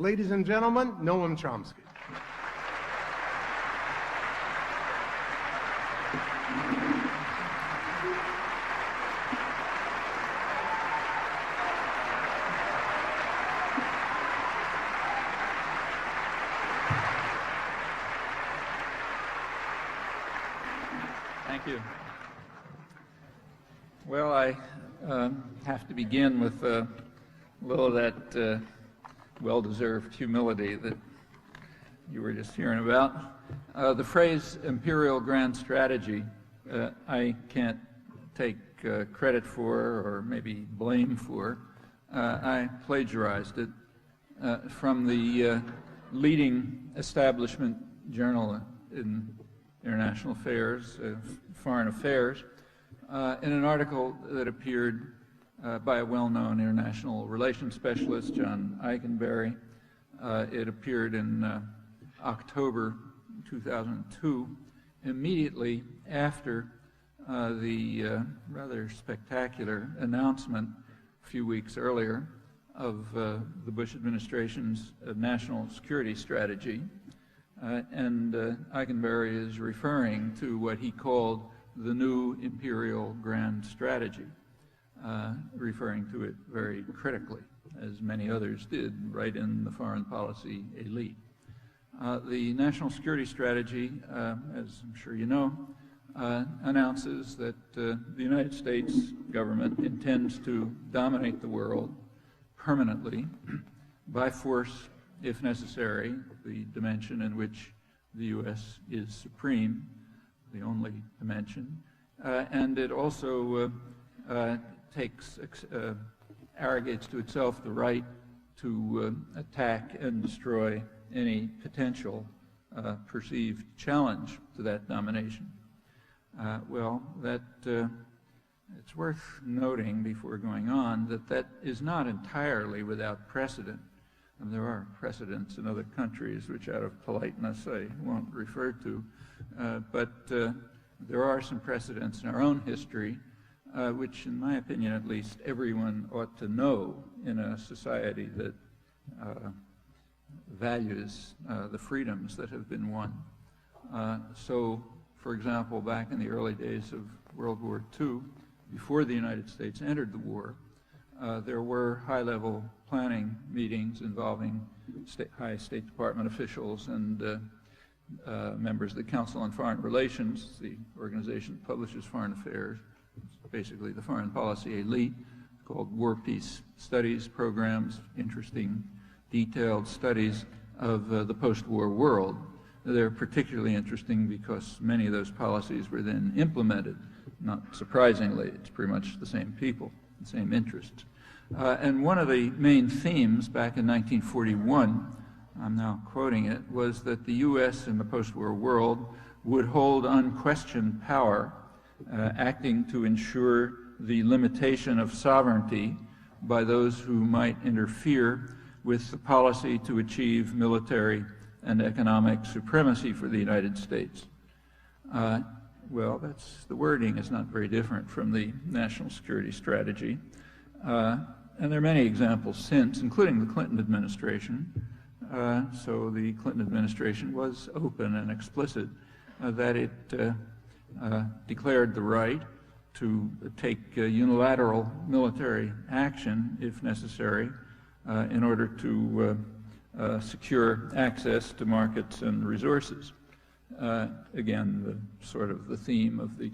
Ladies and gentlemen, Noam Chomsky. Thank you. Well, I have to begin with a little of that well-deserved humility that you were just hearing about. The phrase imperial grand strategy, I can't take credit for or maybe blame for. I plagiarized it from the leading establishment journal in international affairs, foreign affairs, in an article that appeared by a well-known international relations specialist, John Eikenberry. It appeared in October 2002, immediately after the rather spectacular announcement a few weeks earlier of the Bush administration's national security strategy. And Eikenberry is referring to what he called the new imperial grand strategy, referring to it very critically, as many others did right in the foreign policy elite. The national security strategy, as I'm sure you know, announces that the United States government intends to dominate the world permanently by force, if necessary, the dimension in which the U.S. is supreme, the only dimension, and it also arrogates to itself the right to attack and destroy any potential perceived challenge to that domination. Well, it's worth noting before going on that that is not entirely without precedent. And there are precedents in other countries, which out of politeness I won't refer to, but there are some precedents in our own history, which in my opinion at least everyone ought to know in a society that values the freedoms that have been won. So, for example, back in the early days of World War II, before the United States entered the war, there were high-level planning meetings involving high State Department officials and members of the Council on Foreign Relations, the organization that publishes foreign affairs. It's basically the foreign policy elite, called War Peace Studies programs, interesting, detailed studies of the post-war world. They're particularly interesting because many of those policies were then implemented. Not surprisingly, it's pretty much the same people, the same interests. And one of the main themes back in 1941, I'm now quoting it, was that the U.S. in the post-war world would hold unquestioned power, acting to ensure the limitation of sovereignty by those who might interfere with the policy to achieve military and economic supremacy for the United States. Well, the wording is not very different from the national security strategy. And there are many examples since, including the Clinton administration. So the Clinton administration was open and explicit that it declared the right to take unilateral military action, if necessary, in order to secure access to markets and resources. Again, sort of the theme of the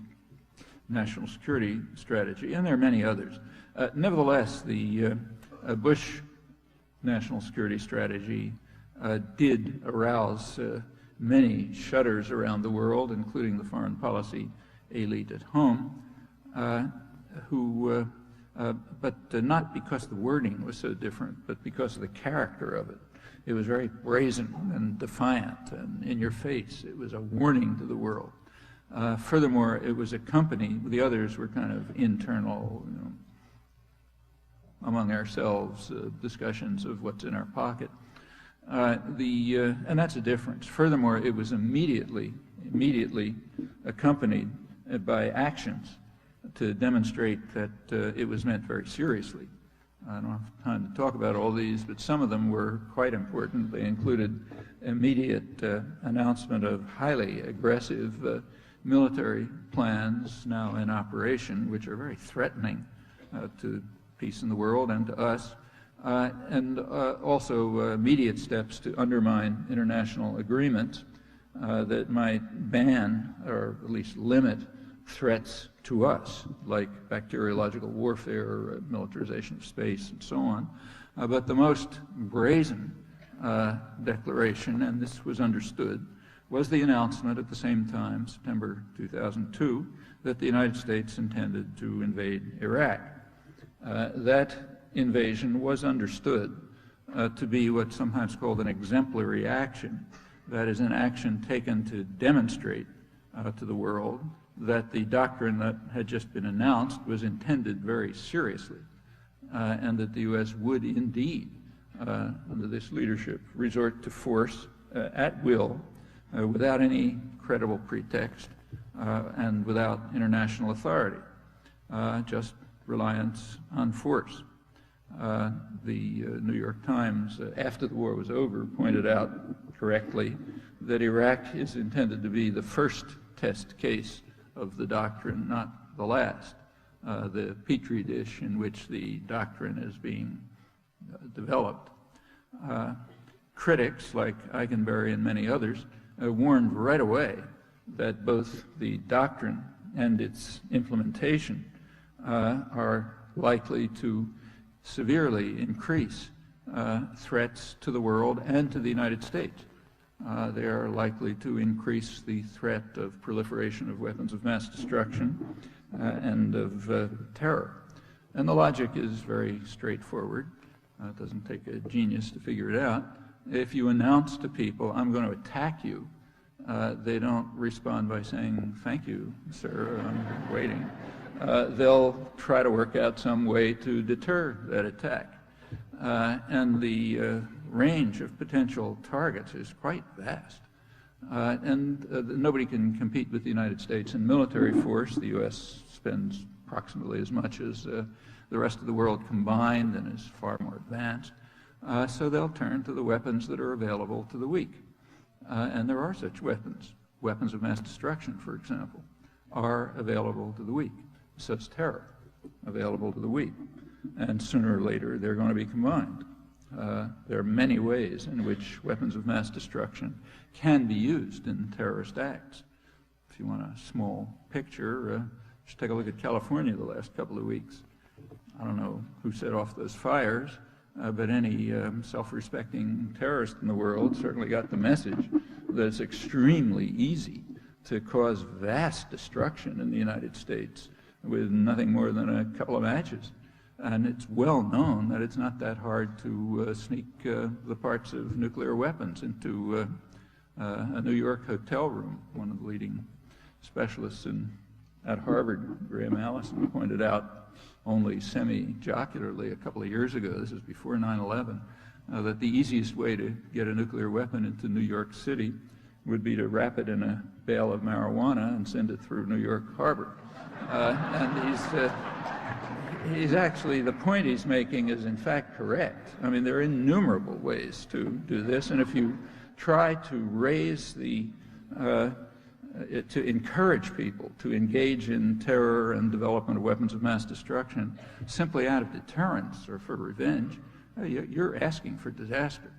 national security strategy, and there are many others. Nevertheless, the Bush national security strategy did arouse many shudders around the world, including the foreign policy elite at home, but not because the wording was so different, but because of the character of it. It was very brazen and defiant and in your face. It was a warning to the world. Furthermore, it was accompanied, the others were kind of internal, among ourselves, discussions of what's in our pocket. And that's a difference. Furthermore, it was immediately accompanied by actions to demonstrate that it was meant very seriously. I don't have time to talk about all these, but some of them were quite important. They included immediate announcement of highly aggressive military plans now in operation, which are very threatening to peace in the world and to us, and also immediate steps to undermine international agreements that might ban or at least limit threats to us, like bacteriological warfare, militarization of space, and so on. But the most brazen declaration, and this was understood, was the announcement at the same time, September 2002, that the United States intended to invade Iraq. That invasion was understood to be what's sometimes called an exemplary action. That is, an action taken to demonstrate to the world that the doctrine that had just been announced was intended very seriously, and that the U.S. would indeed, under this leadership, resort to force at will, without any credible pretext, and without international authority, just reliance on force. The New York Times, after the war was over, pointed out correctly that Iraq is intended to be the first test case of the doctrine, not the last, the petri dish in which the doctrine is being developed. Critics like Eikenberry and many others warned right away that both the doctrine and its implementation are likely to severely increase threats to the world and to the United States. They are likely to increase the threat of proliferation of weapons of mass destruction and of terror. And the logic is very straightforward. It doesn't take a genius to figure it out. If you announce to people, I'm going to attack you, they don't respond by saying, thank you, sir, I'm waiting. They'll try to work out some way to deter that attack. And the range of potential targets is quite vast. Nobody can compete with the United States in military force. The U.S. spends approximately as much as the rest of the world combined and is far more advanced. So they'll turn to the weapons that are available to the weak. And there are such weapons. Weapons of mass destruction, for example, are available to the weak. So is terror available to the weak. And sooner or later, they're going to be combined. There are many ways in which weapons of mass destruction can be used in terrorist acts. If you want a small picture, just take a look at California the last couple of weeks. I don't know who set off those fires, but any self-respecting terrorist in the world certainly got the message that it's extremely easy to cause vast destruction in the United States with nothing more than a couple of matches. And it's well known that it's not that hard to sneak the parts of nuclear weapons into a New York hotel room. One of the leading specialists at Harvard, Graham Allison, pointed out only semi-jocularly a couple of years ago, this is before 9/11, that the easiest way to get a nuclear weapon into New York City would be to wrap it in a bale of marijuana and send it through New York Harbor. And he's actually, the point he's making is in fact correct. I mean, there are innumerable ways to do this, and if you try to raise the, to encourage people to engage in terror and development of weapons of mass destruction simply out of deterrence or for revenge, you're asking for disaster.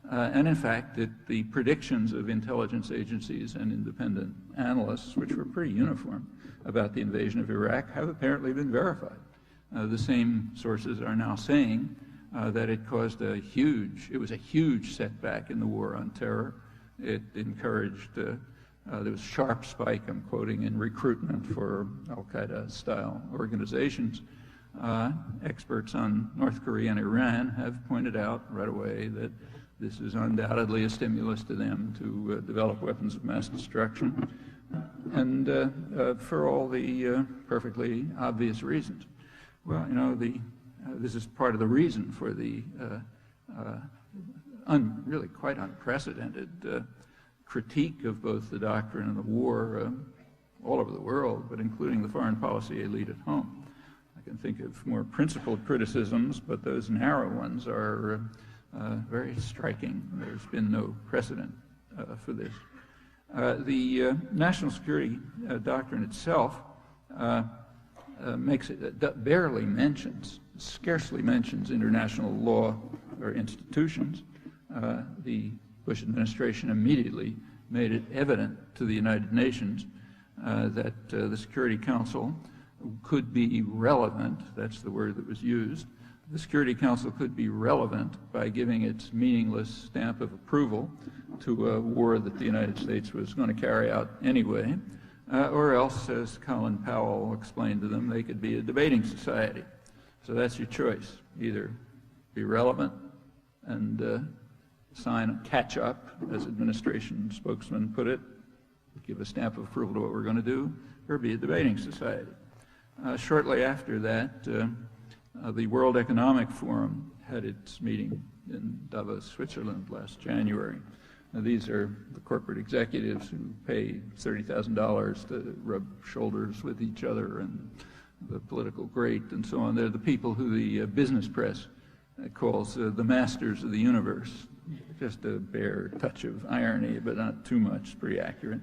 And in fact, the predictions of intelligence agencies and independent analysts, which were pretty uniform about the invasion of Iraq, have apparently been verified. The same sources are now saying that it caused it was a huge setback in the war on terror. It encouraged, there was a sharp spike, I'm quoting, in recruitment for al-Qaeda style organizations. Experts on North Korea and Iran have pointed out right away that this is undoubtedly a stimulus to them to develop weapons of mass destruction, and for all the perfectly obvious reasons. Well, you know, this is part of the reason for the really quite unprecedented critique of both the doctrine and the war all over the world, but including the foreign policy elite at home. can think of more principled criticisms, but those narrow ones are very striking. There's been no precedent for this. The national security doctrine itself makes it barely mentions, scarcely mentions international law or institutions. The Bush administration immediately made it evident to the United Nations that the Security Council could be relevant, that's the word that was used. The Security Council could be relevant by giving its meaningless stamp of approval to a war that the United States was going to carry out anyway, or else, as Colin Powell explained to them, they could be a debating society. So that's your choice. Either be relevant and catch up, as administration spokesman put it, give a stamp of approval to what we're going to do, or be a debating society. Shortly after that, the World Economic Forum had its meeting in Davos, Switzerland last January. Now, these are the corporate executives who pay $30,000 to rub shoulders with each other, and the political great and so on. They're the people who the business press calls the masters of the universe. Just a bare touch of irony, but not too much. It's pretty accurate.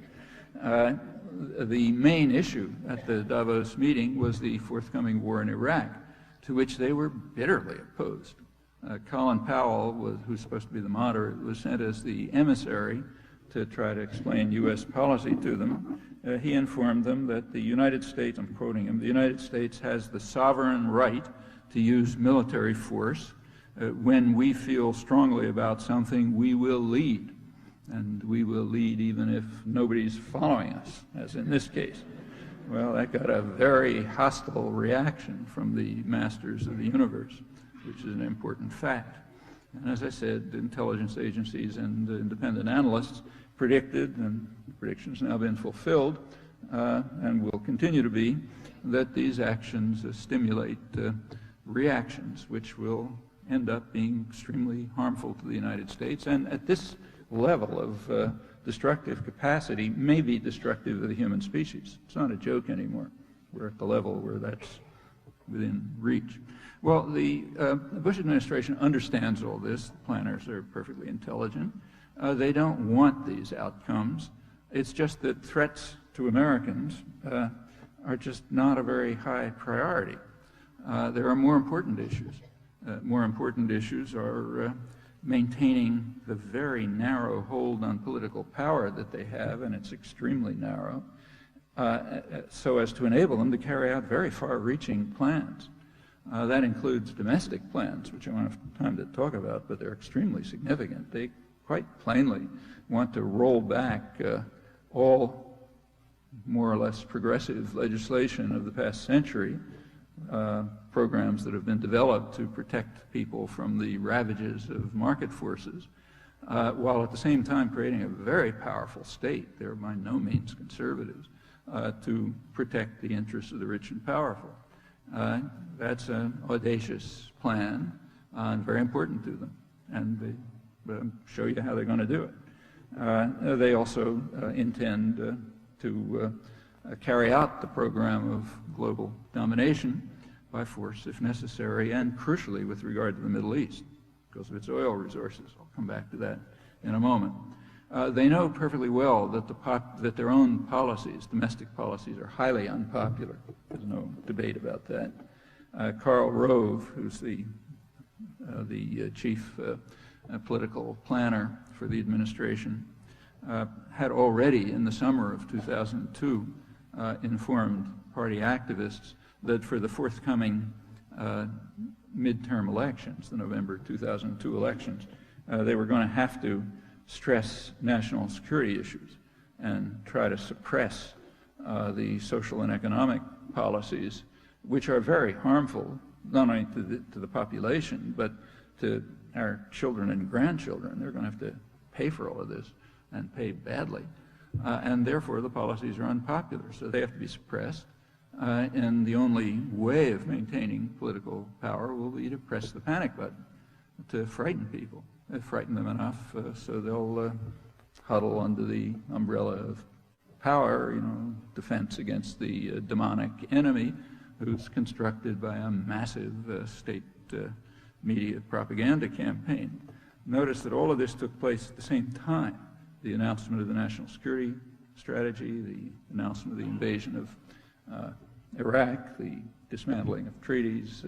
The main issue at the Davos meeting was the forthcoming war in Iraq, to which they were bitterly opposed. Colin Powell, who's supposed to be the moderate, was sent as the emissary to try to explain U.S. policy to them. He informed them that the United States, I'm quoting him, the United States has the sovereign right to use military force. When we feel strongly about something, we will lead. And we will lead even if nobody's following us, as in this case. Well, that got a very hostile reaction from the masters of the universe, which is an important fact. And as I said, intelligence agencies and independent analysts predicted, and predictions now been fulfilled, and will continue to be, that these actions stimulate reactions which will end up being extremely harmful to the United States, and at this level of destructive capacity may be destructive of the human species. It's not a joke anymore. We're at the level where that's within reach. Well, the Bush administration understands all this. The planners are perfectly intelligent. They don't want these outcomes. It's just that threats to Americans are just not a very high priority. There are more important issues. More important issues are maintaining the very narrow hold on political power that they have, and it's extremely narrow, so as to enable them to carry out very far-reaching plans. That includes domestic plans, which I don't have time to talk about, but they're extremely significant. They quite plainly want to roll back all more or less progressive legislation of the past century, programs that have been developed to protect people from the ravages of market forces, while at the same time creating a very powerful state. They're by no means conservatives, to protect the interests of the rich and powerful. That's an audacious plan and very important to them, and they show you how they're going to do it. They also intend to carry out the program of global domination by force if necessary, and crucially with regard to the Middle East, because of its oil resources. I'll come back to that in a moment. They know perfectly well that their own policies, domestic policies, are highly unpopular. There's no debate about that. Karl Rove, who's the chief political planner for the administration, had already in the summer of 2002 informed party activists that for the forthcoming midterm elections, the November 2002 elections, they were going to have to stress national security issues and try to suppress the social and economic policies, which are very harmful, not only to the population, but to our children and grandchildren. They're going to have to pay for all of this, and pay badly. And therefore, the policies are unpopular, so they have to be suppressed. And the only way of maintaining political power will be to press the panic button, to frighten people, frighten them enough so they'll huddle under the umbrella of power, defense against the demonic enemy, who's constructed by a massive state media propaganda campaign. Notice that all of this took place at the same time. The announcement of the national security strategy, the announcement of the invasion of Iraq, the dismantling of treaties,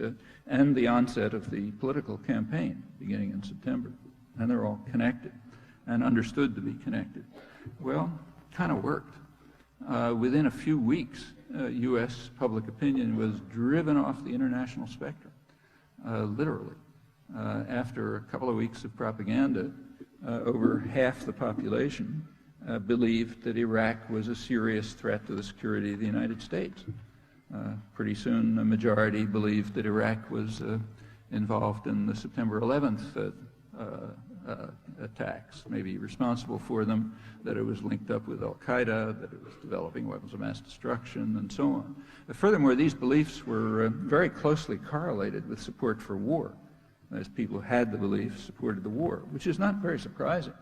and the onset of the political campaign beginning in September. And they're all connected and understood to be connected. Well, kind of worked. Within a few weeks, U.S. public opinion was driven off the international spectrum, literally. After a couple of weeks of propaganda, over half the population believed that Iraq was a serious threat to the security of the United States. Pretty soon, a majority believed that Iraq was involved in the September 11th attacks, maybe responsible for them, that it was linked up with al-Qaeda, that it was developing weapons of mass destruction, and so on. Furthermore, these beliefs were very closely correlated with support for war. As people who had the belief supported the war, which is not very surprising.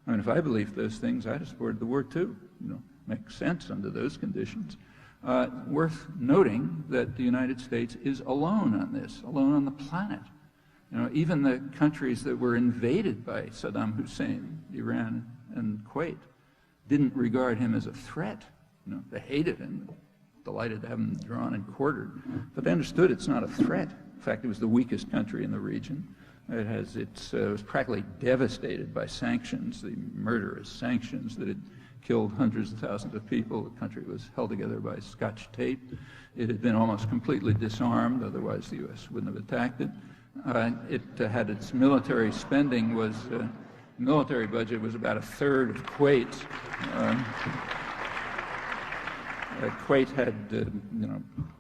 I mean, if I believed those things, I'd have supported the war too. You know, makes sense under those conditions. Worth noting that the United States is alone on this, alone on the planet. You know, even the countries that were invaded by Saddam Hussein, Iran and Kuwait, didn't regard him as a threat. You know, they hated him, delighted to have him drawn and quartered, but they understood it's not a threat. In fact, it was the weakest country in the region. It was practically devastated by sanctions, the murderous sanctions that had killed hundreds of thousands of people. The country was held together by Scotch tape. It had been almost completely disarmed, otherwise the U.S. wouldn't have attacked it. It had its military spending was, military budget was about a third of Kuwait's. Kuwait had,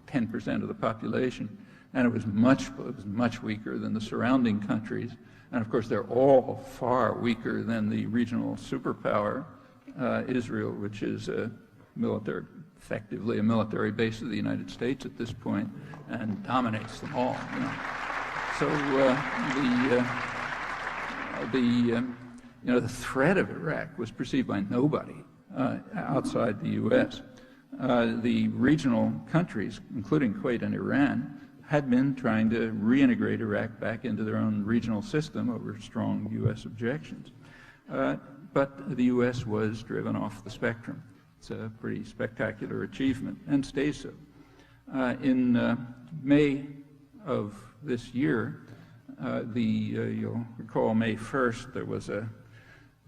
10% of the population, and it was much weaker than the surrounding countries. And of course, they're all far weaker than the regional superpower, Israel, which is effectively a military base of the United States at this point, and dominates them all. You know. So the threat of Iraq was perceived by nobody outside the U.S. The regional countries, including Kuwait and Iran, had been trying to reintegrate Iraq back into their own regional system over strong U.S. objections. But the U.S. was driven off the spectrum. It's a pretty spectacular achievement, and stays so. In May of this year, you'll recall May 1st, there was an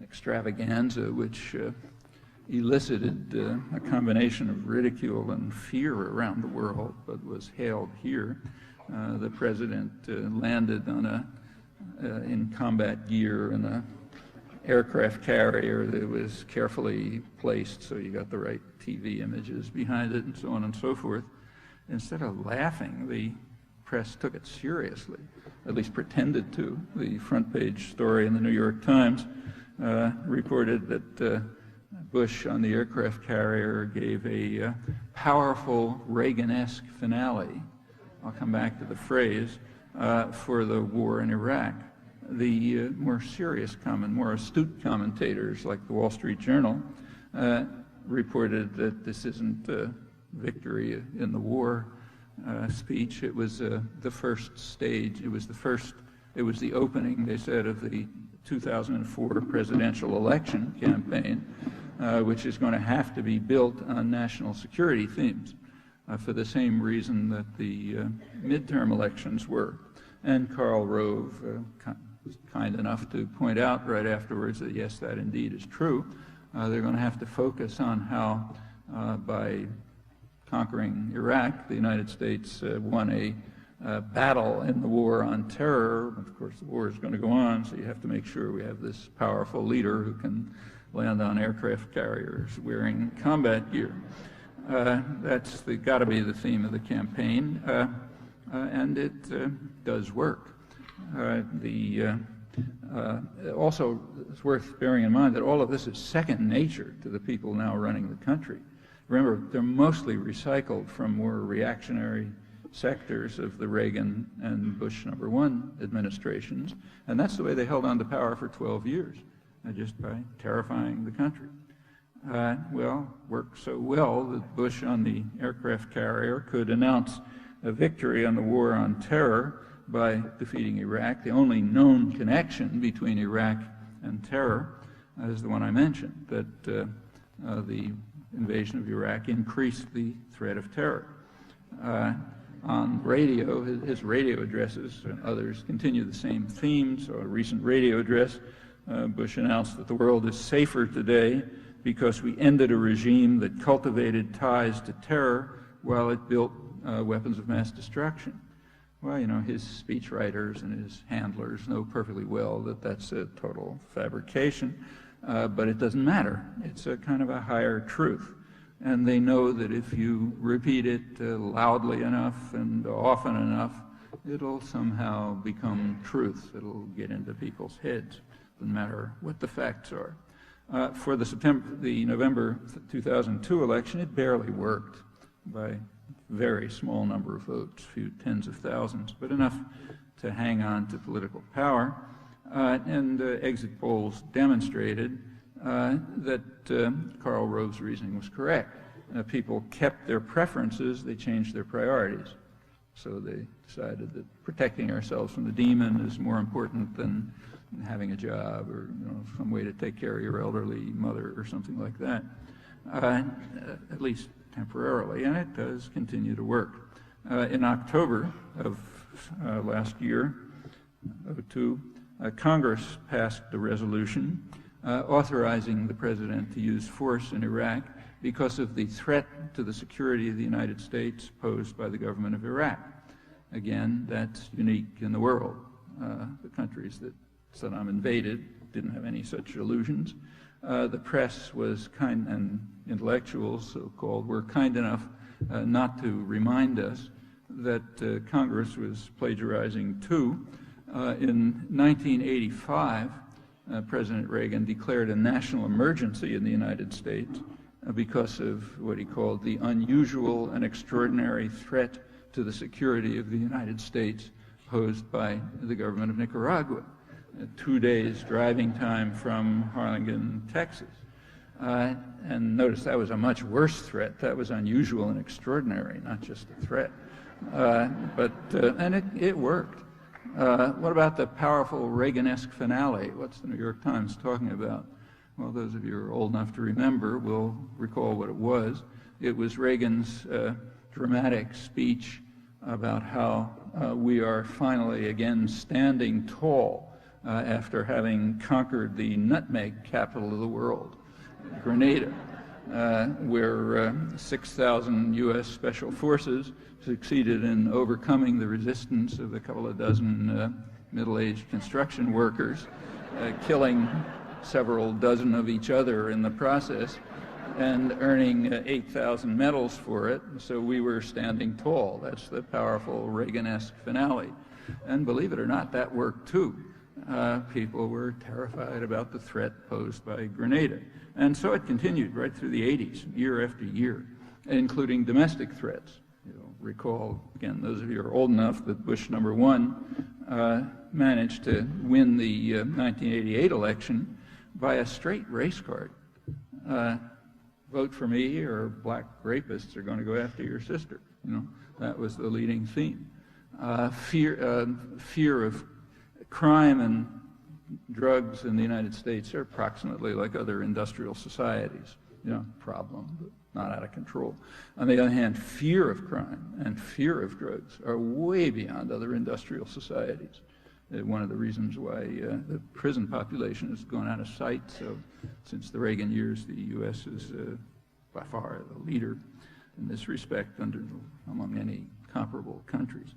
extravaganza which elicited a combination of ridicule and fear around the world, but was hailed here. The president landed on in combat gear in an aircraft carrier that was carefully placed so you got the right TV images behind it and so on and so forth. Instead of laughing, the press took it seriously, at least pretended to. The front page story in the New York Times reported that Bush on the aircraft carrier gave a powerful Reagan-esque finale. I'll come back to the phrase for the war in Iraq. The more serious more astute commentators like the Wall Street Journal reported that this isn't a victory in the war speech. It was the first stage. It was the opening, they said, of the 2004 presidential election campaign, which is going to have to be built on national security themes for the same reason that the midterm elections were. And Karl Rove was kind enough to point out right afterwards that yes, that indeed is true. They're going to have to focus on how by conquering Iraq, the United States won a battle in the war on terror. Of course, the war is going to go on, so you have to make sure we have this powerful leader who can land on aircraft carriers wearing combat gear. That's got to be the theme of the campaign, and it does work. Also, it's worth bearing in mind that all of this is second nature to the people now running the country. Remember, they're mostly recycled from more reactionary sectors of the Reagan and Bush #1 administrations, and that's the way they held on to power for 12 years, just by terrifying the country. Well, worked so well that Bush on the aircraft carrier could announce a victory on the war on terror by defeating Iraq. The only known connection between Iraq and terror is the one I mentioned, that the invasion of Iraq increased the threat of terror. On radio, his radio addresses and others continue the same theme. So a recent radio address, Bush announced that the world is safer today because we ended a regime that cultivated ties to terror while it built weapons of mass destruction. Well, you know, his speechwriters and his handlers know perfectly well that that's a total fabrication, but it doesn't matter. It's a kind of a higher truth. And they know that if you repeat it loudly enough and often enough, it'll somehow become truth. It'll get into people's heads. Doesn't matter what the facts are. For the November 2002 election, it barely worked by a very small number of votes, a few tens of thousands, but enough to hang on to political power. And exit polls demonstrated that Karl Rove's reasoning was correct. People kept their preferences, they changed their priorities. So they decided that protecting ourselves from the demon is more important than having a job or some way to take care of your elderly mother or something like that, at least temporarily, and it does continue to work. In October of last year, 2002, Congress passed a resolution authorizing the president to use force in Iraq because of the threat to the security of the United States posed by the government of Iraq. Again, that's unique in the world. The countries that Saddam invaded didn't have any such illusions. The press was kind, and intellectuals, so-called, were kind enough not to remind us that Congress was plagiarizing too. In 1985, President Reagan declared a national emergency in the United States because of what he called the unusual and extraordinary threat to the security of the United States posed by the government of Nicaragua. 2 days driving time from Harlingen, Texas. And notice that was a much worse threat. That was unusual and extraordinary, not just a threat. And it worked. What about the powerful Reagan-esque finale? What's the New York Times talking about? Well, those of you who are old enough to remember will recall what it was. It was Reagan's dramatic speech about how we are finally again standing tall after having conquered the nutmeg capital of the world, Grenada, where 6,000 U.S. Special Forces succeeded in overcoming the resistance of a couple of dozen middle-aged construction workers, killing several dozen of each other in the process, and earning 8,000 medals for it. So we were standing tall. That's the powerful Reagan-esque finale. And believe it or not, that worked too. People were terrified about the threat posed by Grenada. And so it continued right through the 80s, year after year, including domestic threats. You'll recall, again, those of you who are old enough, that Bush #1 managed to win the 1988 election by a straight race card. Vote for me or black rapists are going to go after your sister. That was the leading theme. Fear of crime and drugs in the United States are approximately like other industrial societies. Problem, but not out of control. On the other hand, fear of crime and fear of drugs are way beyond other industrial societies. One of the reasons why the prison population has gone out of sight. So since the Reagan years, the U.S. is by far the leader in this respect among any comparable countries.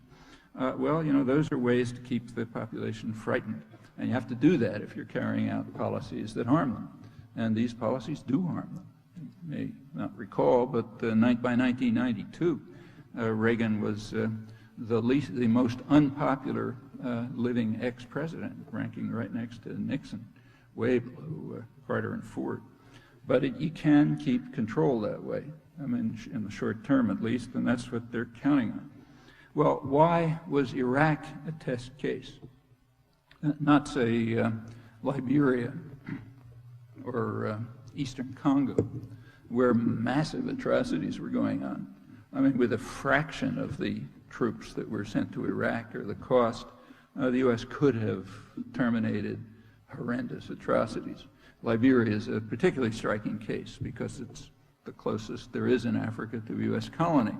Well, those are ways to keep the population frightened. And you have to do that if you're carrying out policies that harm them. And these policies do harm them. You may not recall, but by 1992, Reagan was the most unpopular living ex-president, ranking right next to Nixon, way below Carter and Ford. But you can keep control that way, in the short term at least, and that's what they're counting on. Well, why was Iraq a test case? Not, say, Liberia or Eastern Congo, where massive atrocities were going on. With a fraction of the troops that were sent to Iraq or the cost, the U.S. could have terminated horrendous atrocities. Liberia is a particularly striking case because it's the closest there is in Africa to a U.S. colony.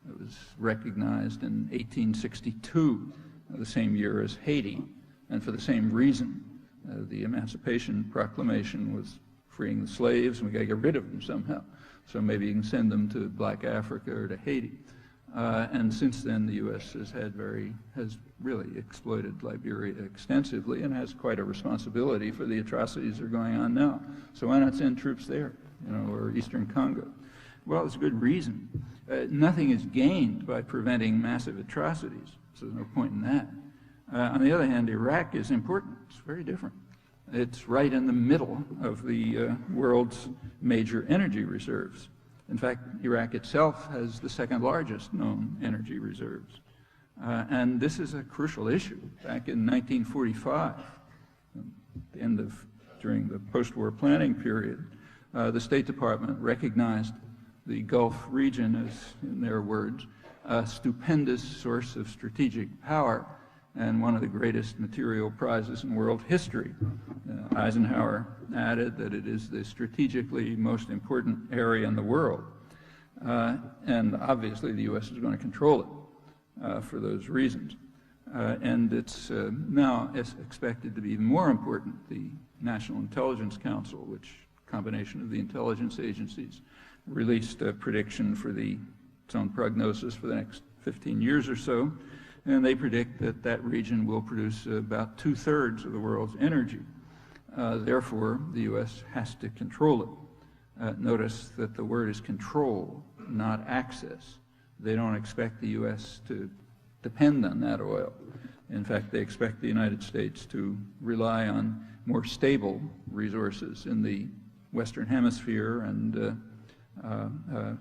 It was recognized in 1862, the same year as Haiti, and for the same reason. The Emancipation Proclamation was freeing the slaves, and we got to get rid of them somehow. So maybe you can send them to Black Africa or to Haiti. And since then, the U.S. has really exploited Liberia extensively and has quite a responsibility for the atrocities that are going on now. So why not send troops there, or Eastern Congo? Well, there's a good reason. Nothing is gained by preventing massive atrocities, so there's no point in that. On the other hand, Iraq is important. It's very different. It's right in the middle of the world's major energy reserves. In fact, Iraq itself has the second largest known energy reserves. And this is a crucial issue. Back in 1945, during the post-war planning period, the State Department recognized the Gulf region as, in their words, a stupendous source of strategic power and one of the greatest material prizes in world history. Eisenhower added that it is the strategically most important area in the world. And obviously the U.S. is going to control it for those reasons. And it's now expected to be even more important. The National Intelligence Council, which combination of the intelligence agencies, released a prediction for its own prognosis for the next 15 years or so. And they predict that that region will produce about 2/3 of the world's energy. Therefore, the U.S. has to control it. Notice that the word is control, not access. They don't expect the U.S. to depend on that oil. In fact, they expect the United States to rely on more stable resources in the Western Hemisphere and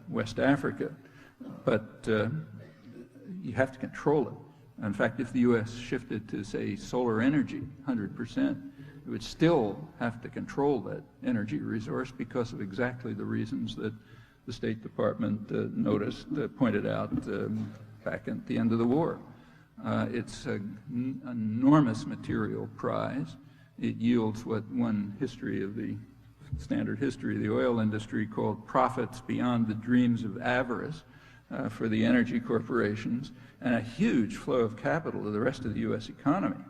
West Africa. But you have to control it. In fact, if the U.S. shifted to, say, solar energy, 100%, it would still have to control that energy resource because of exactly the reasons that the State Department pointed out back at the end of the war. It's an enormous material prize. It yields what one standard history of the oil industry called profits beyond the dreams of avarice for the energy corporations, and a huge flow of capital to the rest of the U.S. economy.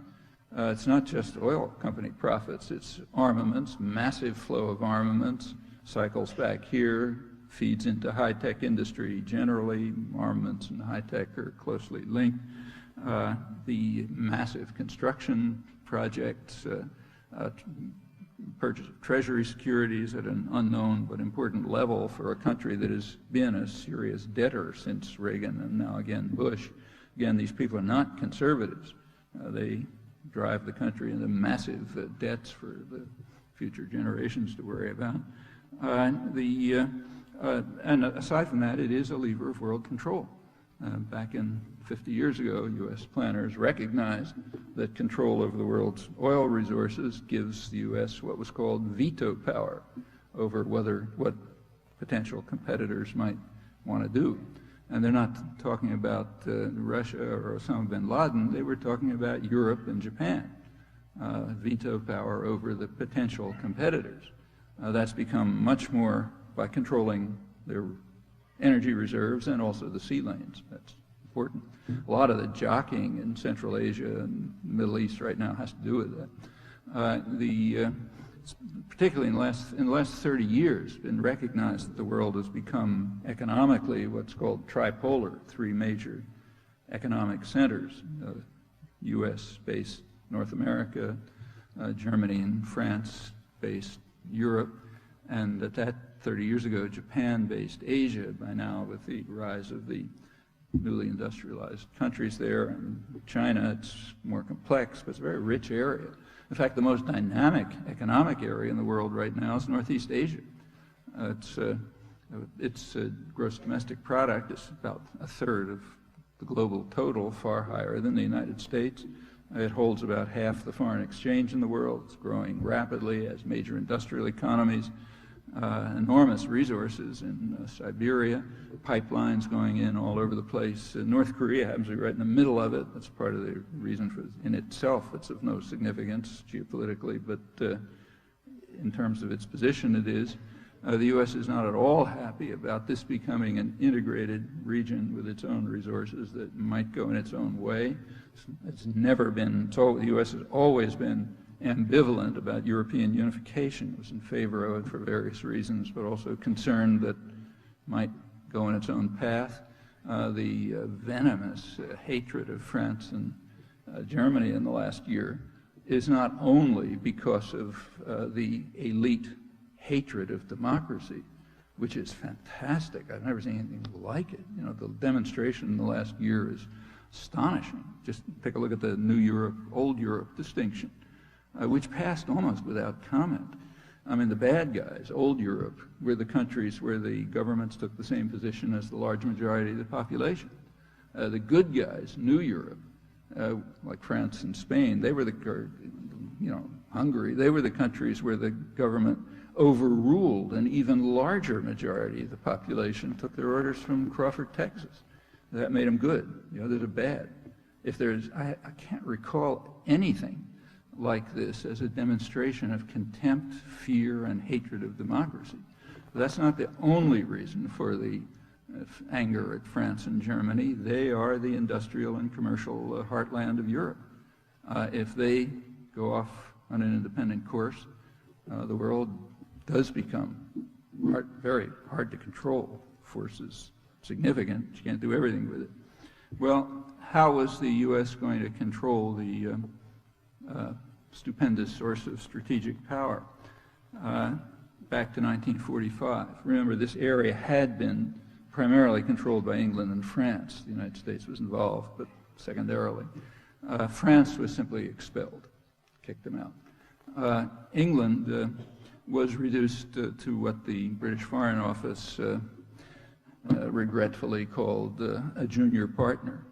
It's not just oil company profits, it's armaments, massive flow of armaments, cycles back here, feeds into high-tech industry generally. Armaments and high-tech are closely linked. The massive construction projects, purchase of treasury securities at an unknown but important level for a country that has been a serious debtor since Reagan and now again Bush. Again, these people are not conservatives. They drive the country into massive debts for the future generations to worry about. And aside from that, it is a lever of world control. Back in 50 years ago, U.S. planners recognized that control over the world's oil resources gives the U.S. what was called veto power over what potential competitors might want to do. And they're not talking about Russia or Osama bin Laden, they were talking about Europe and Japan. Veto power over the potential competitors. That's become much more by controlling their energy reserves and also the sea lanes. That's important. A lot of the jockeying in Central Asia and the Middle East right now has to do with that. Particularly in the last 30 years, it's been recognized that the world has become economically what's called tripolar, three major economic centers, U.S.-based North America, Germany and France-based Europe, and at that 30 years ago, Japan-based Asia. By now, with the rise of the newly industrialized countries there, and China, it's more complex, but it's a very rich area. In fact, the most dynamic economic area in the world right now is Northeast Asia. Its gross domestic product is about 1/3 of the global total, far higher than the United States. It holds about half the foreign exchange in the world. It's growing rapidly as major industrial economies. enormous resources in Siberia, pipelines going in all over the place. North Korea happens to be right in the middle of it. That's part of the reason for, in itself, it's of no significance geopolitically, but in terms of its position, it is. The U.S. is not at all happy about this becoming an integrated region with its own resources that might go in its own way. It's never been told. The U.S. has always been ambivalent about European unification. It was in favor of it for various reasons, but also concerned that it might go in its own path. The venomous hatred of France and Germany in the last year is not only because of the elite hatred of democracy, which is fantastic. I've never seen anything like it. You know, the demonstration in the last year is astonishing. Just take a look at the New Europe, Old Europe distinction, which passed almost without comment. I mean, the bad guys, Old Europe, were the countries where the governments took the same position as the large majority of the population. The good guys, New Europe, like France and Spain, they were the, Hungary, they were the countries where the government overruled an even larger majority of the population, took their orders from Crawford, Texas. That made them good. The others are bad. If there's, I can't recall anything like this as a demonstration of contempt, fear, and hatred of democracy. But that's not the only reason for the anger at France and Germany. They are the industrial and commercial heartland of Europe. If they go off on an independent course, the world does become very hard to control. Force is significant. You can't do everything with it. Well, how was the U.S. going to control the stupendous source of strategic power? Back to 1945. Remember, this area had been primarily controlled by England and France. The United States was involved, but secondarily. France was simply expelled, kicked them out. England was reduced to what the British Foreign Office regretfully called a junior partner.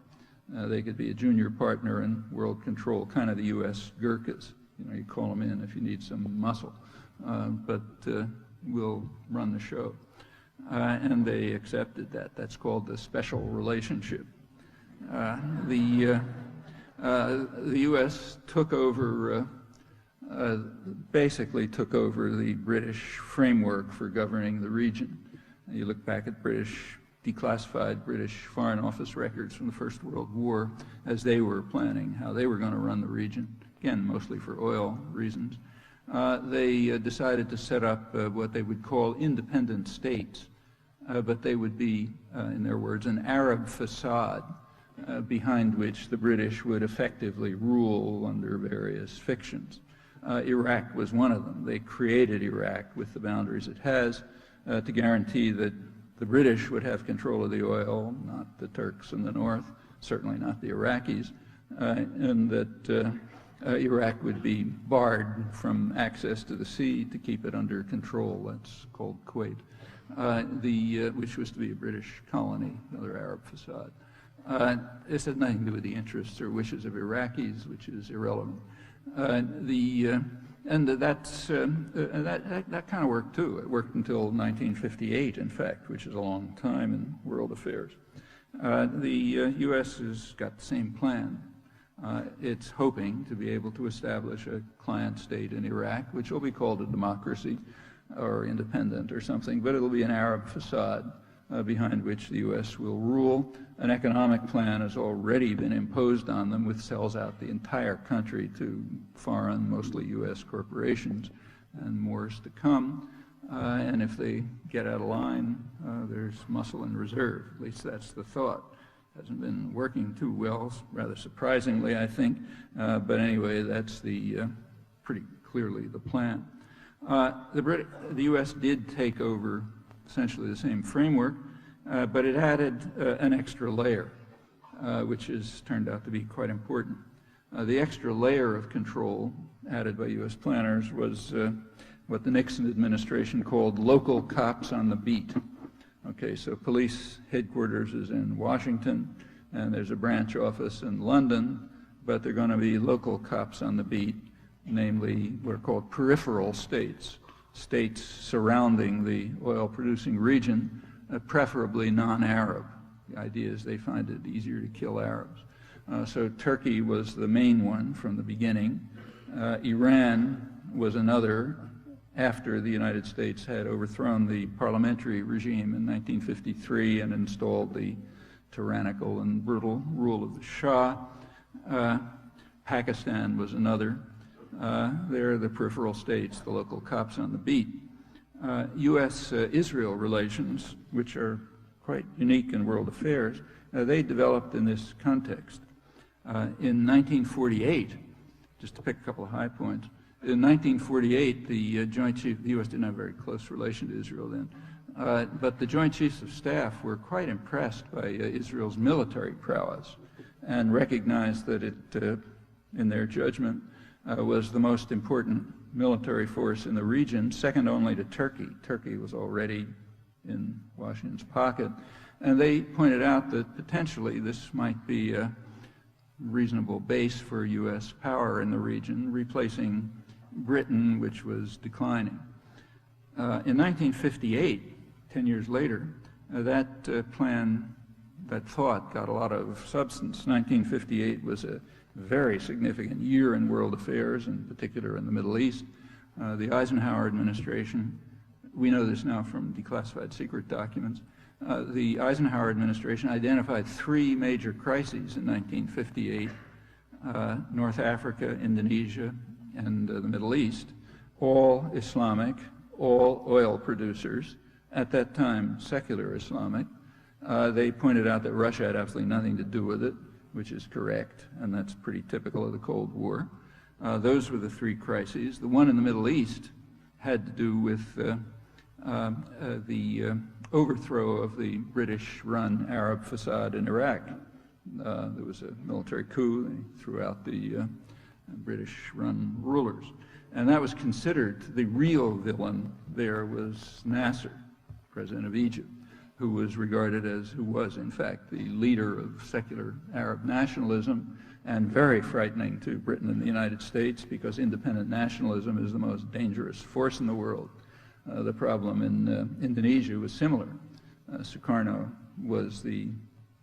They could be a junior partner in world control, kind of the U.S. Gurkhas. You know, you call them in if you need some muscle, but we'll run the show. And they accepted that. That's called the special relationship. The U.S. took over, basically took over the British framework for governing the region. You look back at declassified British Foreign Office records from the First World War as they were planning how they were going to run the region, again, mostly for oil reasons. They decided to set up what they would call independent states, but they would be, in their words, an Arab facade behind which the British would effectively rule under various fictions. Iraq was one of them. They created Iraq with the boundaries it has to guarantee that the British would have control of the oil, not the Turks in the north, certainly not the Iraqis, and that Iraq would be barred from access to the sea to keep it under control. That's called Kuwait, which was to be a British colony, another Arab facade. This has nothing to do with the interests or wishes of Iraqis, which is irrelevant. That kind of worked too. It worked until 1958, in fact, which is a long time in world affairs. The U.S. has got the same plan. It's hoping to be able to establish a client state in Iraq, which will be called a democracy or independent or something, but it'll be an Arab facade behind which the U.S. will rule. An economic plan has already been imposed on them, which sells out the entire country to foreign, mostly U.S. corporations, and more is to come. And if they get out of line, there's muscle in reserve. At least that's the thought. Hasn't been working too well, rather surprisingly, I think. But anyway, that's pretty clearly the plan. The U.S. did take over essentially the same framework, but it added an extra layer, which has turned out to be quite important. The extra layer of control added by U.S. planners was what the Nixon administration called local cops on the beat. Okay, so police headquarters is in Washington, and there's a branch office in London, but they're going to be local cops on the beat, namely what are called peripheral states. states surrounding the oil-producing region, preferably non-Arab. The idea is they find it easier to kill Arabs. So Turkey was the main one from the beginning. Iran was another after the United States had overthrown the parliamentary regime in 1953 and installed the tyrannical and brutal rule of the Shah. Pakistan was another. They're the peripheral states, the local cops on the beat. U.S.-Israel relations, which are quite unique in world affairs, they developed in this context. In 1948, just to pick a couple of high points, in 1948, the Joint Chiefs, the U.S. didn't have a very close relation to Israel then, but the Joint Chiefs of Staff were quite impressed by Israel's military prowess and recognized that it, in their judgment, was the most important military force in the region, second only to Turkey. Turkey was already in Washington's pocket, and they pointed out that potentially this might be a reasonable base for U.S. power in the region, replacing Britain, which was declining. In 1958, 10 years later, that plan, that thought got a lot of substance. 1958 was a very significant year in world affairs, in particular in the Middle East. The Eisenhower administration, we know this now from declassified secret documents, the Eisenhower administration identified three major crises in 1958, North Africa, Indonesia, and the Middle East, all Islamic, all oil producers, at that time secular Islamic. They pointed out that Russia had absolutely nothing to do with it, which is correct, and that's pretty typical of the Cold War. Those were the three crises. The one in the Middle East had to do with the overthrow of the British-run Arab facade in Iraq. There was a military coup. They threw out the British-run rulers. And that was considered, the real villain there was Nasser, president of Egypt, who was regarded as, who was in fact the leader of secular Arab nationalism, and very frightening to Britain and the United States because independent nationalism is the most dangerous force in the world. The problem in Indonesia was similar. Sukarno was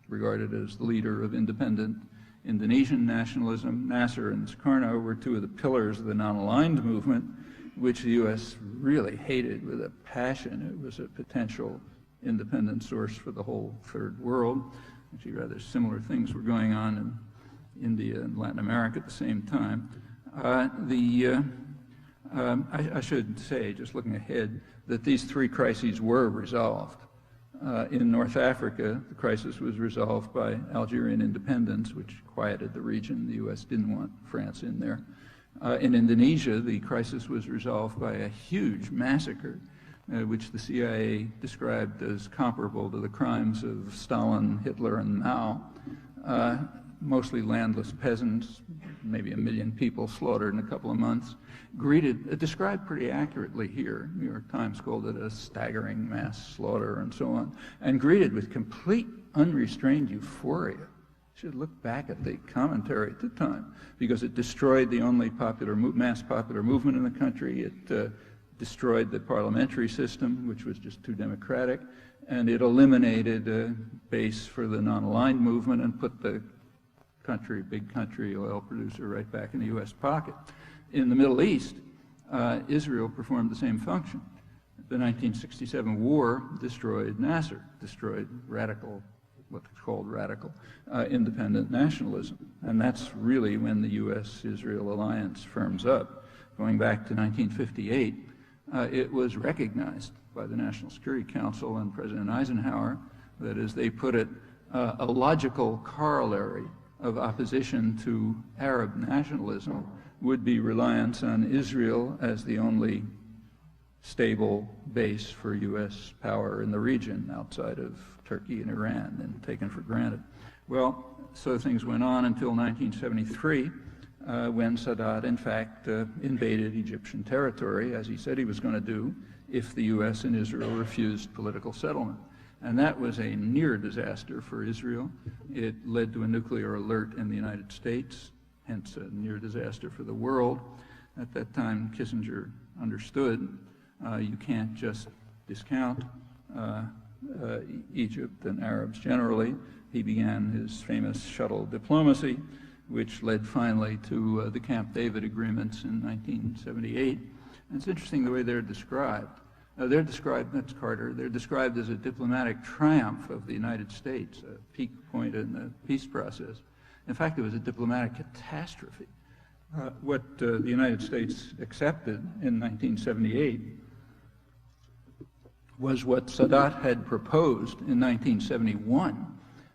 regarded as the leader of independent Indonesian nationalism. Nasser and Sukarno were two of the pillars of the non-aligned movement, which the U.S. really hated with a passion. It was a potential independent source for the whole third world. Actually, rather similar things were going on in India and Latin America at the same time. I should say, just looking ahead, that these three crises were resolved. In North Africa, the crisis was resolved by Algerian independence, which quieted the region. The U.S. didn't want France in there. In Indonesia, the crisis was resolved by a huge massacre, which the CIA described as comparable to the crimes of Stalin, Hitler, and Mao. Mostly landless peasants, maybe 1 million people slaughtered in a couple of months, described pretty accurately here. New York Times called it a staggering mass slaughter and so on, and greeted with complete unrestrained euphoria. You should look back at the commentary at the time, because it destroyed the only mass popular movement in the country. It destroyed the parliamentary system, which was just too democratic, and it eliminated a base for the non-aligned movement and put the big country oil producer right back in the U.S. pocket. In the Middle East, Israel performed the same function. The 1967 war destroyed Nasser, destroyed what's called radical independent nationalism. And that's really when the U.S.-Israel alliance firms up. Going back to 1958, it was recognized by the National Security Council and President Eisenhower that, as they put it, a logical corollary of opposition to Arab nationalism would be reliance on Israel as the only stable base for U.S. power in the region outside of Turkey and Iran, and taken for granted. Well, so things went on until 1973, when Sadat, in fact, invaded Egyptian territory, as he said he was going to do, if the U.S. and Israel refused political settlement. And that was a near disaster for Israel. It led to a nuclear alert in the United States, hence a near disaster for the world. At that time, Kissinger understood You can't just discount Egypt and Arabs generally. He began his famous shuttle diplomacy, which led finally to the Camp David agreements in 1978. And it's interesting the way they're described. That's Carter, they're described as a diplomatic triumph of the United States, a peak point in the peace process. In fact, it was a diplomatic catastrophe. What the United States accepted in 1978 was what Sadat had proposed in 1971,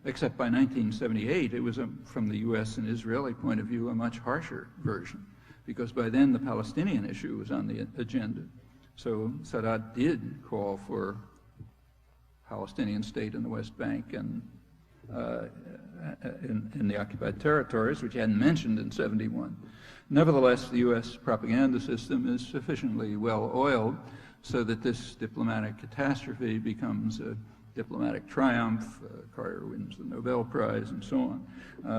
except by 1978 it was, from the US and Israeli point of view, a much harsher version, because by then the Palestinian issue was on the agenda. So Sadat did call for Palestinian state in the West Bank and in the occupied territories, which he hadn't mentioned in 71. Nevertheless, the U.S. propaganda system is sufficiently well-oiled so that this diplomatic catastrophe becomes a diplomatic triumph. Carter wins the Nobel Prize and so on.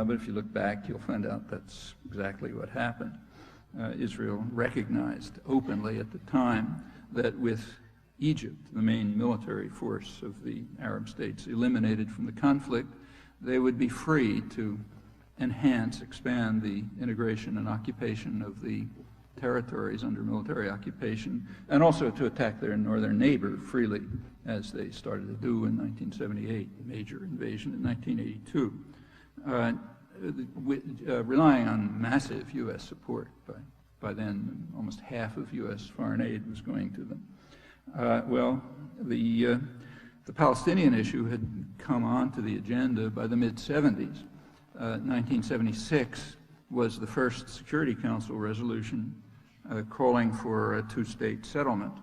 But if you look back, you'll find out that's exactly what happened. Israel recognized openly at the time that with Egypt, the main military force of the Arab states, eliminated from the conflict, they would be free to enhance, expand the integration and occupation of the territories under military occupation, and also to attack their northern neighbor freely, as they started to do in 1978, major invasion in 1982. Relying on massive U.S. support. By then, almost half of U.S. foreign aid was going to them. The Palestinian issue had come onto the agenda by the mid-70s. 1976 was the first Security Council resolution calling for a two-state settlement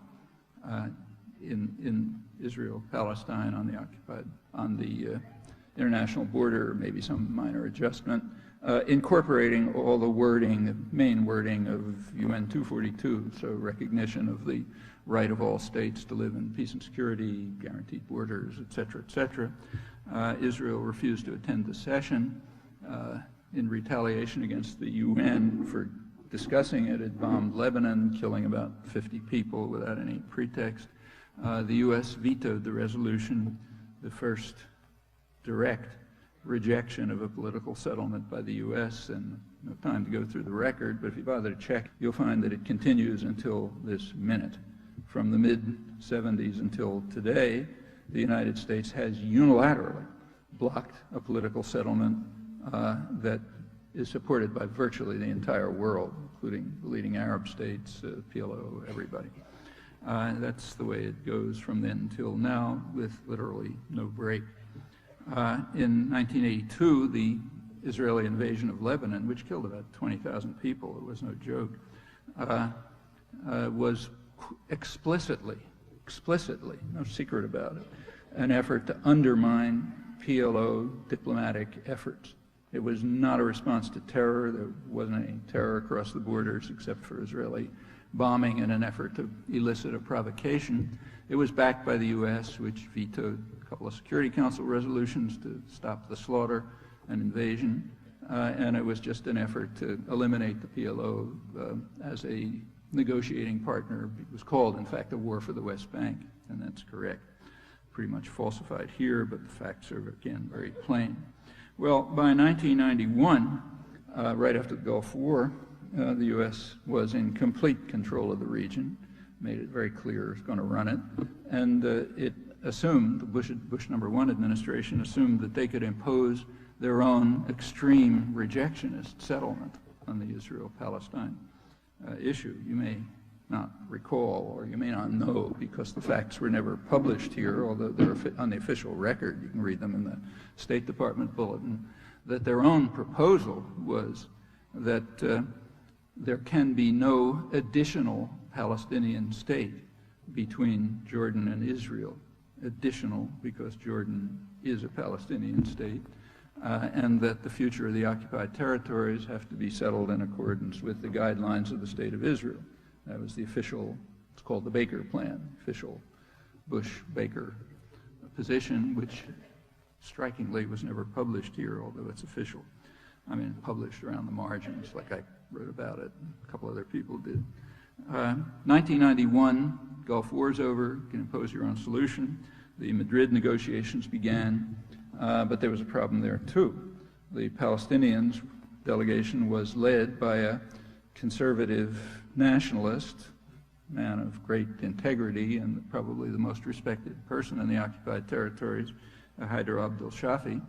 in Israel, Palestine, on the international border, maybe some minor adjustment, incorporating all the wording, the main wording of UN 242, so recognition of the right of all states to live in peace and security, guaranteed borders, et cetera, et cetera. Israel refused to attend the session in retaliation against the UN for discussing it. It bombed Lebanon, killing about 50 people without any pretext. The U.S. vetoed the resolution, the first direct rejection of a political settlement by the U.S., and no time to go through the record, but if you bother to check, you'll find that it continues until this minute. From the mid-70s until today, the United States has unilaterally blocked a political settlement that is supported by virtually the entire world, including the leading Arab states, PLO, everybody. That's the way it goes from then till now, with literally no break. In 1982, the Israeli invasion of Lebanon, which killed about 20,000 people, it was no joke, was explicitly, no secret about it, an effort to undermine PLO diplomatic efforts. It was not a response to terror. There wasn't any terror across the borders except for Israeli bombing in an effort to elicit a provocation. It was backed by the U.S., which vetoed a couple of Security Council resolutions to stop the slaughter and invasion, and it was just an effort to eliminate the PLO as a negotiating partner. It was called, in fact, a war for the West Bank, and that's correct. Pretty much falsified here, but the facts are, again, very plain. Well, by 1991, right after the Gulf War, the U.S. was in complete control of the region, made it very clear it was going to run it, and it assumed, the Bush #1 administration assumed that they could impose their own extreme rejectionist settlement on the Israel-Palestine issue. You may not recall, or you may not know, because the facts were never published here, although they're on the official record, you can read them in the State Department bulletin, that their own proposal was that there can be no additional Palestinian state between Jordan and Israel. Additional, because Jordan is a Palestinian state, and that the future of the occupied territories have to be settled in accordance with the guidelines of the State of Israel. That was the official, it's called the Baker Plan, official Bush-Baker position, which strikingly was never published here, although it's official. I mean, published around the margins, like I wrote about it, and a couple other people did. 1991 Gulf War's over, you can impose your own solution. The Madrid negotiations began, but there was a problem there too. The Palestinians delegation was led by a conservative nationalist, man of great integrity and probably the most respected person in the occupied territories, Haider Abdel Shafi,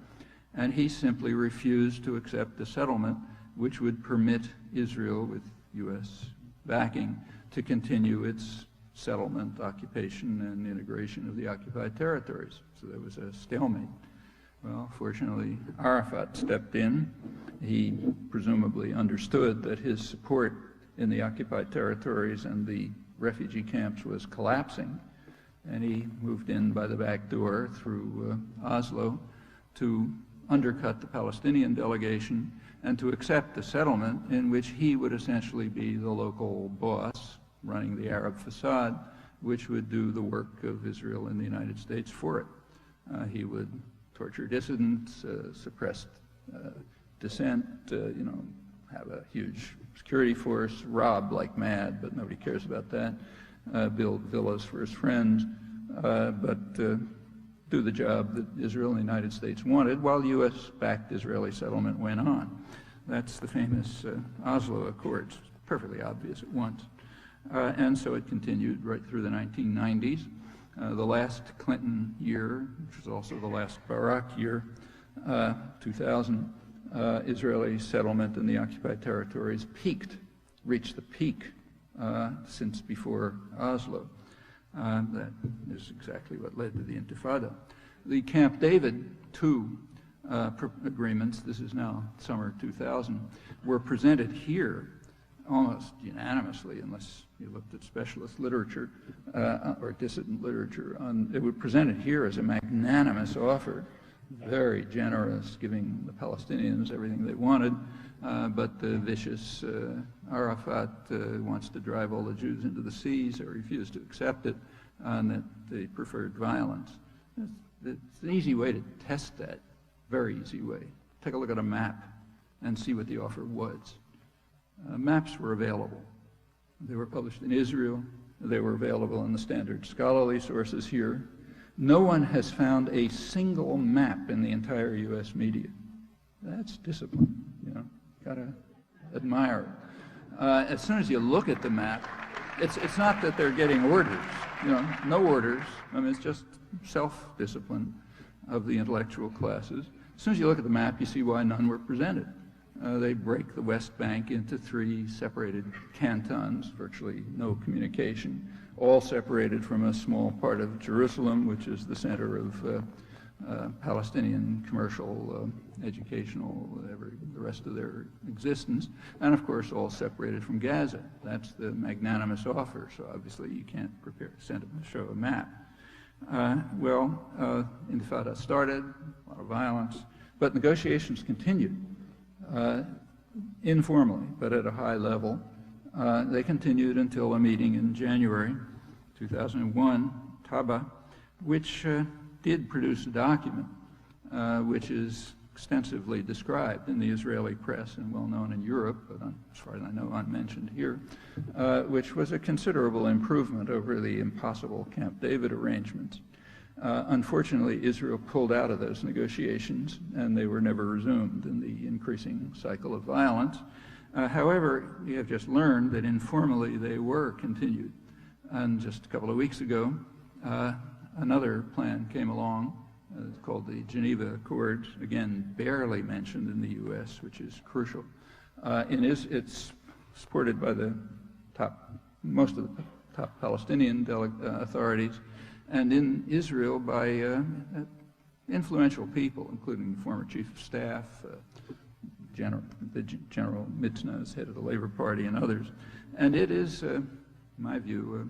and he simply refused to accept a settlement which would permit Israel, with U.S. backing, to continue its settlement, occupation, and integration of the occupied territories. So there was a stalemate. Well, fortunately, Arafat stepped in. He presumably understood that his support in the occupied territories and the refugee camps was collapsing, and he moved in by the back door through Oslo to undercut the Palestinian delegation and to accept a settlement in which he would essentially be the local boss running the Arab facade, which would do the work of Israel and the United States for it. He would torture dissidents, suppress dissent, have a huge security force, rob like mad, but nobody cares about that, build villas for his friends, but do the job that Israel and the United States wanted while U.S.-backed Israeli settlement went on. That's the famous Oslo Accords, perfectly obvious at once. And so it continued right through the 1990s. The last Clinton year, which was also the last Barak year, 2000, Israeli settlement in the occupied territories reached the peak since before Oslo. That is exactly what led to the Intifada. The Camp David II agreements, this is now summer 2000, were presented here almost unanimously, unless you looked at specialist literature or dissident literature. It was presented here as a magnanimous offer, very generous, giving the Palestinians everything they wanted, but the vicious Arafat wants to drive all the Jews into the sea, so refused to accept it, and that they preferred violence. It's an easy way to test that, very easy way. Take a look at a map and see what the offer was. Maps were available. They were published in Israel. They were available in the standard scholarly sources here. No one has found a single map in the entire U.S. media. That's discipline, gotta admire it. As soon as you look at the map, it's not that they're getting orders, no orders. I mean, it's just self-discipline of the intellectual classes. As soon as you look at the map, you see why none were presented. They break the West Bank into 3 separated cantons, virtually no communication, all separated from a small part of Jerusalem, which is the center of Palestinian commercial, educational, the rest of their existence, and of course all separated from Gaza. That's the magnanimous offer, so obviously you can't send them to show a map. Intifada started, a lot of violence, but negotiations continued. Informally, but at a high level. They continued until a meeting in January 2001, Taba, which did produce a document which is extensively described in the Israeli press and well known in Europe, but as far as I know unmentioned here, which was a considerable improvement over the impossible Camp David arrangements. Unfortunately, Israel pulled out of those negotiations, and they were never resumed in the increasing cycle of violence. However, we have just learned that informally they were continued. And just a couple of weeks ago, another plan came along called the Geneva Accords, again, barely mentioned in the U.S., which is crucial. It's supported by most of the top Palestinian authorities, and in Israel by influential people, including the former chief of staff, General Mitzna is head of the Labor Party, and others. And it is, in my view, a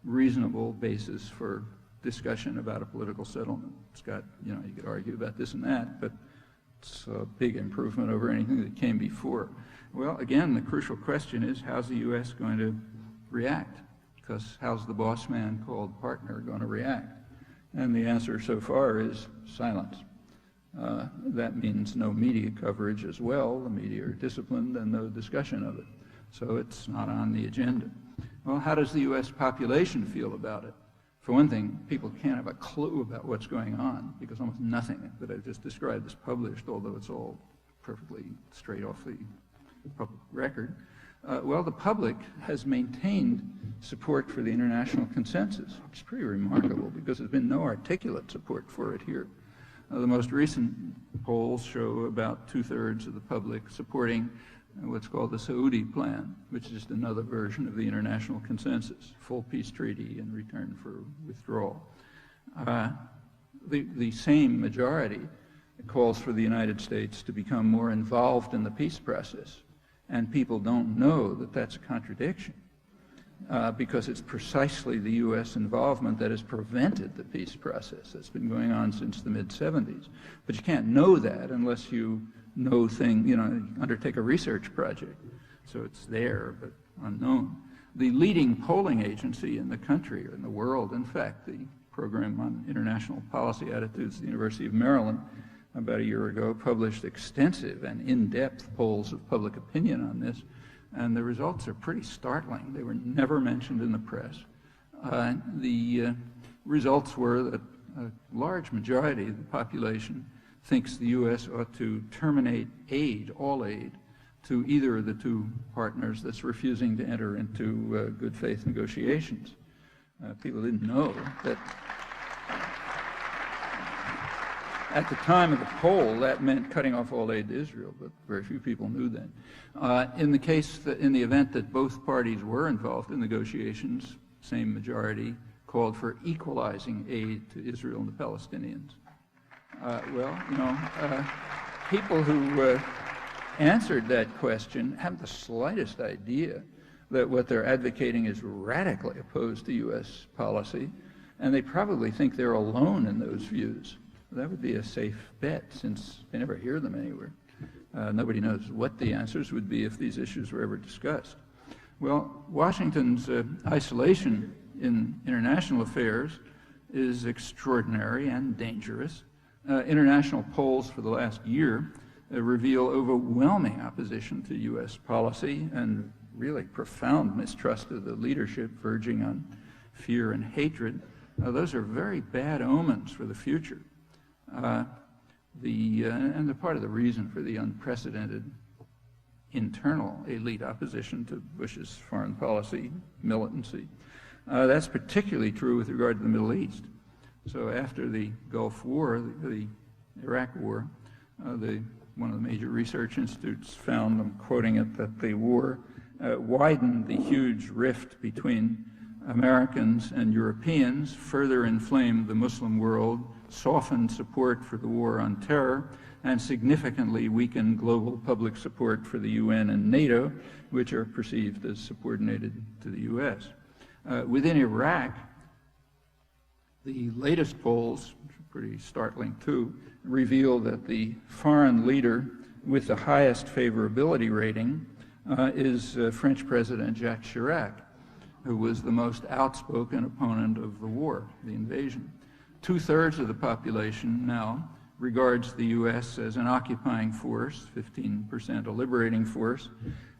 reasonable basis for discussion about a political settlement. It's got, you could argue about this and that, but it's a big improvement over anything that came before. Well, again, the crucial question is, how's the U.S. going to react? Because how's the boss man called partner going to react? And the answer so far is silence. That means no media coverage as well. The media are disciplined and no discussion of it. So it's not on the agenda. Well, how does the U.S. population feel about it? For one thing, people can't have a clue about what's going on because almost nothing that I've just described is published, although it's all perfectly straight off the public record. Well, the public has maintained support for the international consensus, which is pretty remarkable because there's been no articulate support for it here. The most recent polls show about 2/3 of the public supporting what's called the Saudi plan, which is just another version of the international consensus, full peace treaty in return for withdrawal. The same majority calls for the United States to become more involved in the peace process. And people don't know that that's a contradiction because it's precisely the U.S. involvement that has prevented the peace process that's been going on since the mid-'70s. But you can't know that unless you know undertake a research project. So it's there, but unknown. The leading polling agency in the country, or in the world, in fact, the Program on International Policy Attitudes at the University of Maryland, about a year ago, published extensive and in-depth polls of public opinion on this, and the results are pretty startling. They were never mentioned in the press. The results were that a large majority of the population thinks the U.S. ought to terminate aid, all aid, to either of the two partners that's refusing to enter into good faith negotiations. People didn't know that at the time of the poll, that meant cutting off all aid to Israel, but very few people knew that. In the event that both parties were involved in negotiations, same majority called for equalizing aid to Israel and the Palestinians. People who answered that question haven't the slightest idea that what they're advocating is radically opposed to U.S. policy, and they probably think they're alone in those views. That would be a safe bet, since they never hear them anywhere. Nobody knows what the answers would be if these issues were ever discussed. Well, Washington's isolation in international affairs is extraordinary and dangerous. International polls for the last year reveal overwhelming opposition to U.S. policy and really profound mistrust of the leadership, verging on fear and hatred. Those are very bad omens for the future. And they're part of the reason for the unprecedented internal elite opposition to Bush's foreign policy militancy. That's particularly true with regard to the Middle East. So after the Gulf War, the Iraq War, one of the major research institutes found, I'm quoting it, that the war widened the huge rift between Americans and Europeans, further inflamed the Muslim world, softened support for the war on terror, and significantly weakened global public support for the UN and NATO, which are perceived as subordinated to the U.S. Within Iraq, the latest polls, which are pretty startling too, reveal that the foreign leader with the highest favorability rating is French President Jacques Chirac, who was the most outspoken opponent of the war, the invasion. 2/3 of the population now regards the U.S. as an occupying force, 15% a liberating force.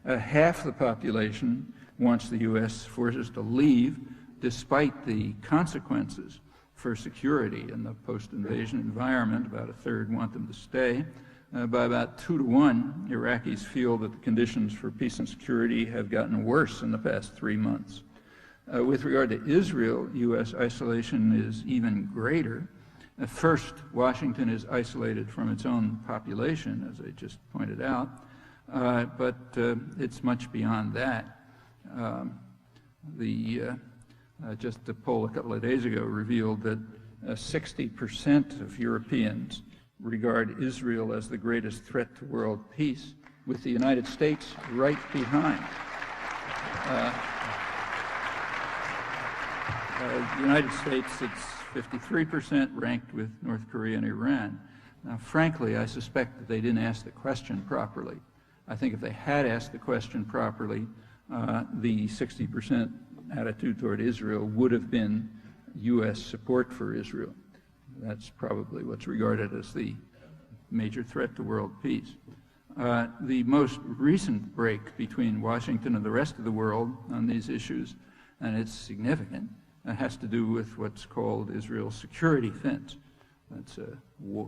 Half the population wants the U.S. forces to leave, despite the consequences for security in the post-invasion environment. About 1/3 want them to stay. By about 2 to 1, Iraqis feel that the conditions for peace and security have gotten worse in the past 3 months. With regard to Israel, U.S. isolation is even greater. First, Washington is isolated from its own population, as I just pointed out, but it's much beyond that. Just a poll a couple of days ago revealed that 60% of Europeans regard Israel as the greatest threat to world peace, with the United States right behind. The United States, it's 53%, ranked with North Korea and Iran. Now, frankly, I suspect that they didn't ask the question properly. I think if they had asked the question properly, the 60% attitude toward Israel would have been U.S. support for Israel. That's probably what's regarded as the major threat to world peace. The most recent break between Washington and the rest of the world on these issues and it's significant. It has to do with what's called Israel's security fence. That's a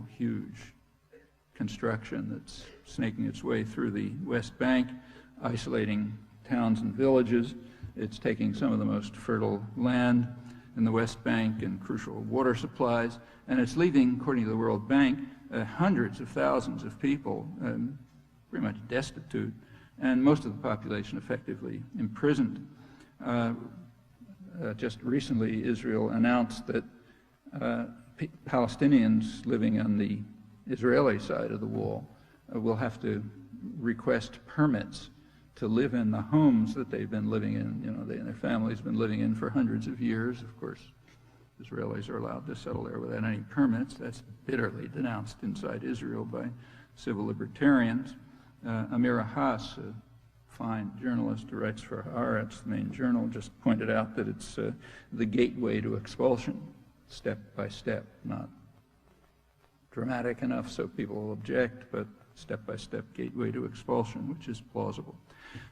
huge construction that's snaking its way through the West Bank, isolating towns and villages. It's taking some of the most fertile land in the West Bank and crucial water supplies, and it's leaving, according to the World Bank, hundreds of thousands of people pretty much destitute, and most of the population effectively imprisoned. Just recently, Israel announced that Palestinians living on the Israeli side of the wall will have to request permits to live in the homes that they've been living in. You know, they and their families have been living in for hundreds of years. Of course, Israelis are allowed to settle there without any permits. That's bitterly denounced inside Israel by civil libertarians. Amira Haas, a fine journalist who writes for Haaretz, the main journal, just pointed out that it's the gateway to expulsion, step by step, not dramatic enough so people will object, but step-by-step gateway to expulsion, which is plausible.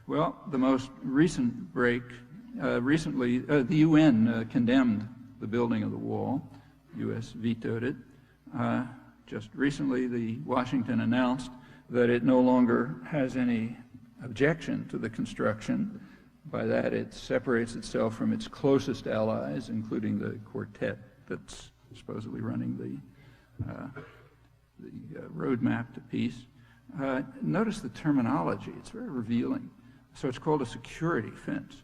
Well, the most recent break, recently, the UN condemned the building of the wall. The U.S. vetoed it. Just recently, Washington announced that it no longer has any objection to the construction. By that, it separates itself from its closest allies, including the quartet that's supposedly running the roadmap to peace. Notice the terminology. It's very revealing. So it's called a security fence.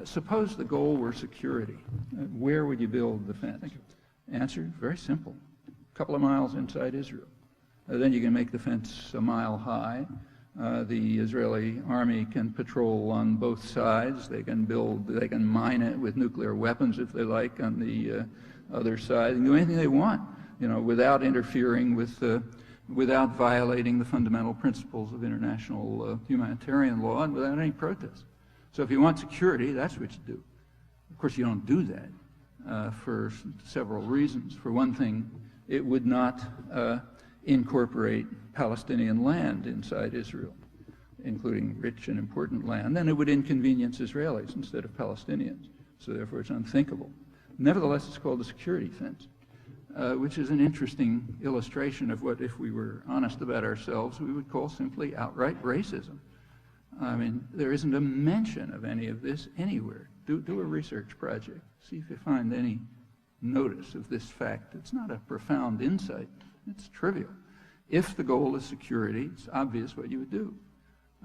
Suppose the goal were security. Where would you build the fence? Answer, very simple. A couple of miles inside Israel. Then you can make the fence a mile high. The Israeli army can patrol on both sides. They can mine it with nuclear weapons if they like on the other side. They can do anything they want, you know, without interfering with, without violating the fundamental principles of international humanitarian law and without any protest. So if you want security, that's what you do. Of course, you don't do that for several reasons. For one thing, it would not incorporate Palestinian land inside Israel, including rich and important land. Then it would inconvenience Israelis instead of Palestinians. So therefore, it's unthinkable. Nevertheless, it's called a security fence, which is an interesting illustration of what, if we were honest about ourselves, we would call simply outright racism. I mean, there isn't a mention of any of this anywhere. Do a research project. See if you find any notice of this fact. It's not a profound insight. It's trivial. If the goal is security, it's obvious what you would do.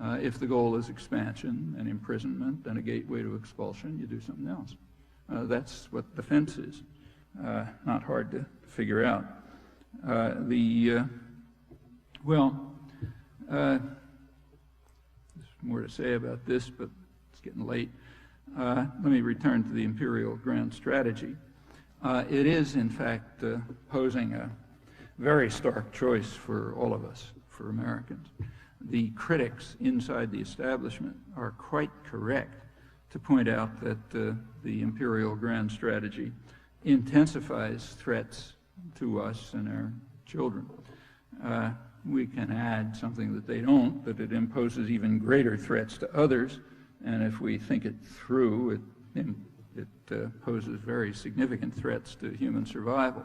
If the goal is expansion and imprisonment and a gateway to expulsion, you do something else. That's what the fence is. Not hard to figure out. There's more to say about this, but it's getting late. Let me return to the Imperial grand strategy. It is, in fact, posing a very stark choice for all of us, for Americans. The critics inside the establishment are quite correct to point out that the Imperial grand strategy intensifies threats to us and our children. We can add something that they don't, that it imposes even greater threats to others, and if we think it through, it poses very significant threats to human survival.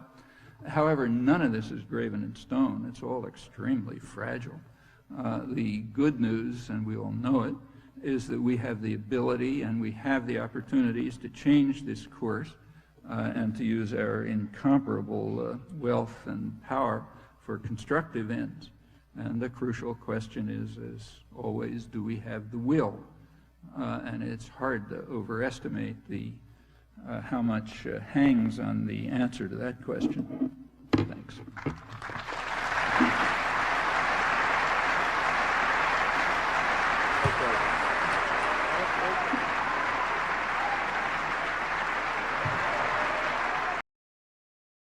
However, none of this is graven in stone. It's all extremely fragile. The good news, and we all know it, is that we have the ability and we have the opportunities to change this course and to use our incomparable wealth and power for constructive ends. And the crucial question is, as always, do we have the will? And it's hard to overestimate how much hangs on the answer to that question. Thanks.